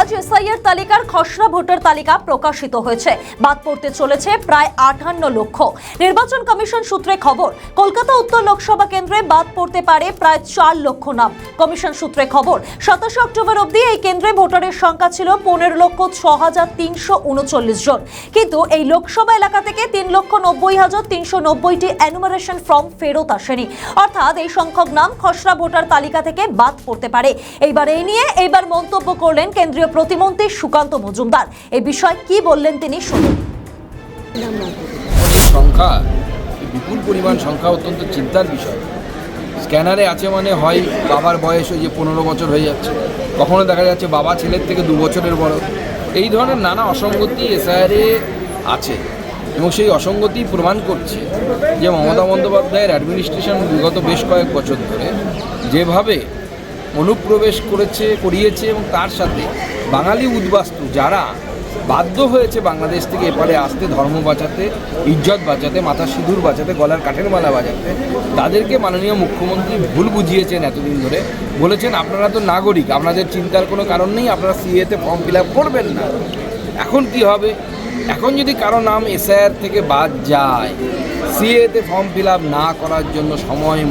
আজ এসআইআর তালিকার খসড়া ভোটার তালিকা প্রকাশিত হয়েছে। বাদ পড়তে চলেছে প্রায় 58 লক্ষ। নির্বাচন কমিশন সূত্রে খবর, কলকাতা উত্তর লোকসভা কেন্দ্রে বাদ পড়তে পারে প্রায় 4 লক্ষ নাম। কমিশন সূত্রে খবর, 27 অক্টোবর অবধি এই কেন্দ্রে ভোটারের সংখ্যা ছিল 15,06,339 জন। কিন্তু এই লোকসভা এলাকা থেকে 3,90,390টি এনুমারেশন ফর্ম ফেরত আসেনি। অর্থাৎ এই সংখ্যক নাম খসড়া ভোটার তালিকা থেকে বাদ পড়তে পারে। এই নিয়ে মন্তব্য করলেন কেন্দ্রীয় প্রতিমন্ত্রী সুকান্ত মজুমদার। এই বিষয়ে কি বললেন তিনি শুনুন। সংখ্যা, বিপুল পরিমাণ সংখ্যা অত্যন্ত চিন্তার বিষয়। স্ক্যানারে আছে মানে হয় বাবার বয়স ওই যে 15 বছর হয়ে যাচ্ছে, কখনো দেখা যাচ্ছে বাবা ছেলের থেকে 2 বছরের বড়। এই ধরনের নানা অসঙ্গতি এসআইআরে আছে এবং সেই অসঙ্গতি প্রমাণ করছে যে মমতা বন্দ্যোপাধ্যায়ের অ্যাডমিনিস্ট্রেশন বিগত বেশ কয়েক বছর ধরে যেভাবে অনুপ্রবেশ করিয়েছে এবং তার সাথে বাঙালি উদ্বাস্তু যারা বাধ্য হয়েছে বাংলাদেশ থেকে এপারে আসতে, ধর্ম বাঁচাতে, ইজ্জত বাঁচাতে, মাথা সিঁদুর বাঁচাতে, গলার কাঠের মালা বাঁচাতে, তাদেরকে মাননীয় মুখ্যমন্ত্রী ভুল বুঝিয়েছেন এতদিন ধরে। বলেছেন আপনারা তো নাগরিক, আপনাদের চিন্তার কোনো কারণ নেই, আপনারা সিএতে ফর্ম ফিল আপ করবেন না। এখন কি হবে? এখন যদি কারো নাম এসআইআর থেকে বাদ যায়, সিএতে ফর্ম ফিল আপ না করার জন্য সময়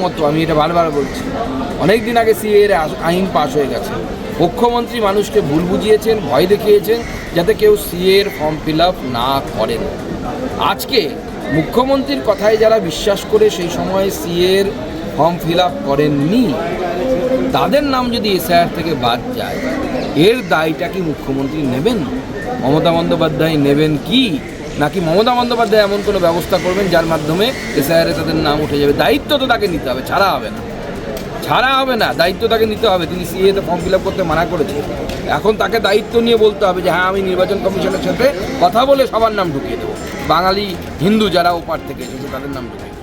মতো আমি এটা বারবার বলছি, অনেক দিন আগে সিএর আইন পাশ হয়ে গেছে। মুখ্যমন্ত্রী মানুষকে ভুল বুঝিয়েছেন, ভয় দেখিয়েছেন যাতে কেউ সিএর ফর্ম ফিল আপ না করেন। আজকে মুখ্যমন্ত্রীর কথায় যারা বিশ্বাস করে সেই সময় সিএর ফর্ম ফিল আপ করেননি, তাদের নাম যদি এসআইআর থেকে বাদ যায়, এর দায়টা কি মুখ্যমন্ত্রী নেবেন? মমতা বন্দ্যোপাধ্যায় নেবেন কি? নাকি মমতা বন্দ্যোপাধ্যায় এমন কোনো ব্যবস্থা করবেন যার মাধ্যমে এসআইআরে তাদের নাম উঠে যাবে? দায়িত্ব তো তাকে নিতে হবে, ছাড়া হবে না, দায়িত্ব তাকে নিতে হবে। তিনি সিএতে ফর্ম ফিল আপ করতে মানা করেছেন, এখন তাকে দায়িত্ব নিয়ে বলতে হবে যে হ্যাঁ আমি নির্বাচন কমিশনের সাথে কথা বলে সবার নাম ঢুকিয়ে দেবো, বাঙালি হিন্দু যারা ওপার থেকে এসেছে তাদের নাম ঢুকিয়ে দেবো।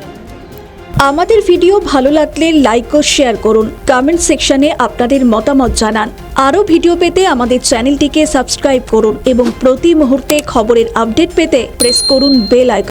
আমাদের ভিডিও ভালো লাগলে লাইক ও শেয়ার করুন, কমেন্ট সেকশনে আপনাদের মতামত জানান। আরও ভিডিও পেতে আমাদের চ্যানেলটিকে সাবস্ক্রাইব করুন এবং প্রতি মুহূর্তে খবরের আপডেট পেতে প্রেস করুন বেল আইকন।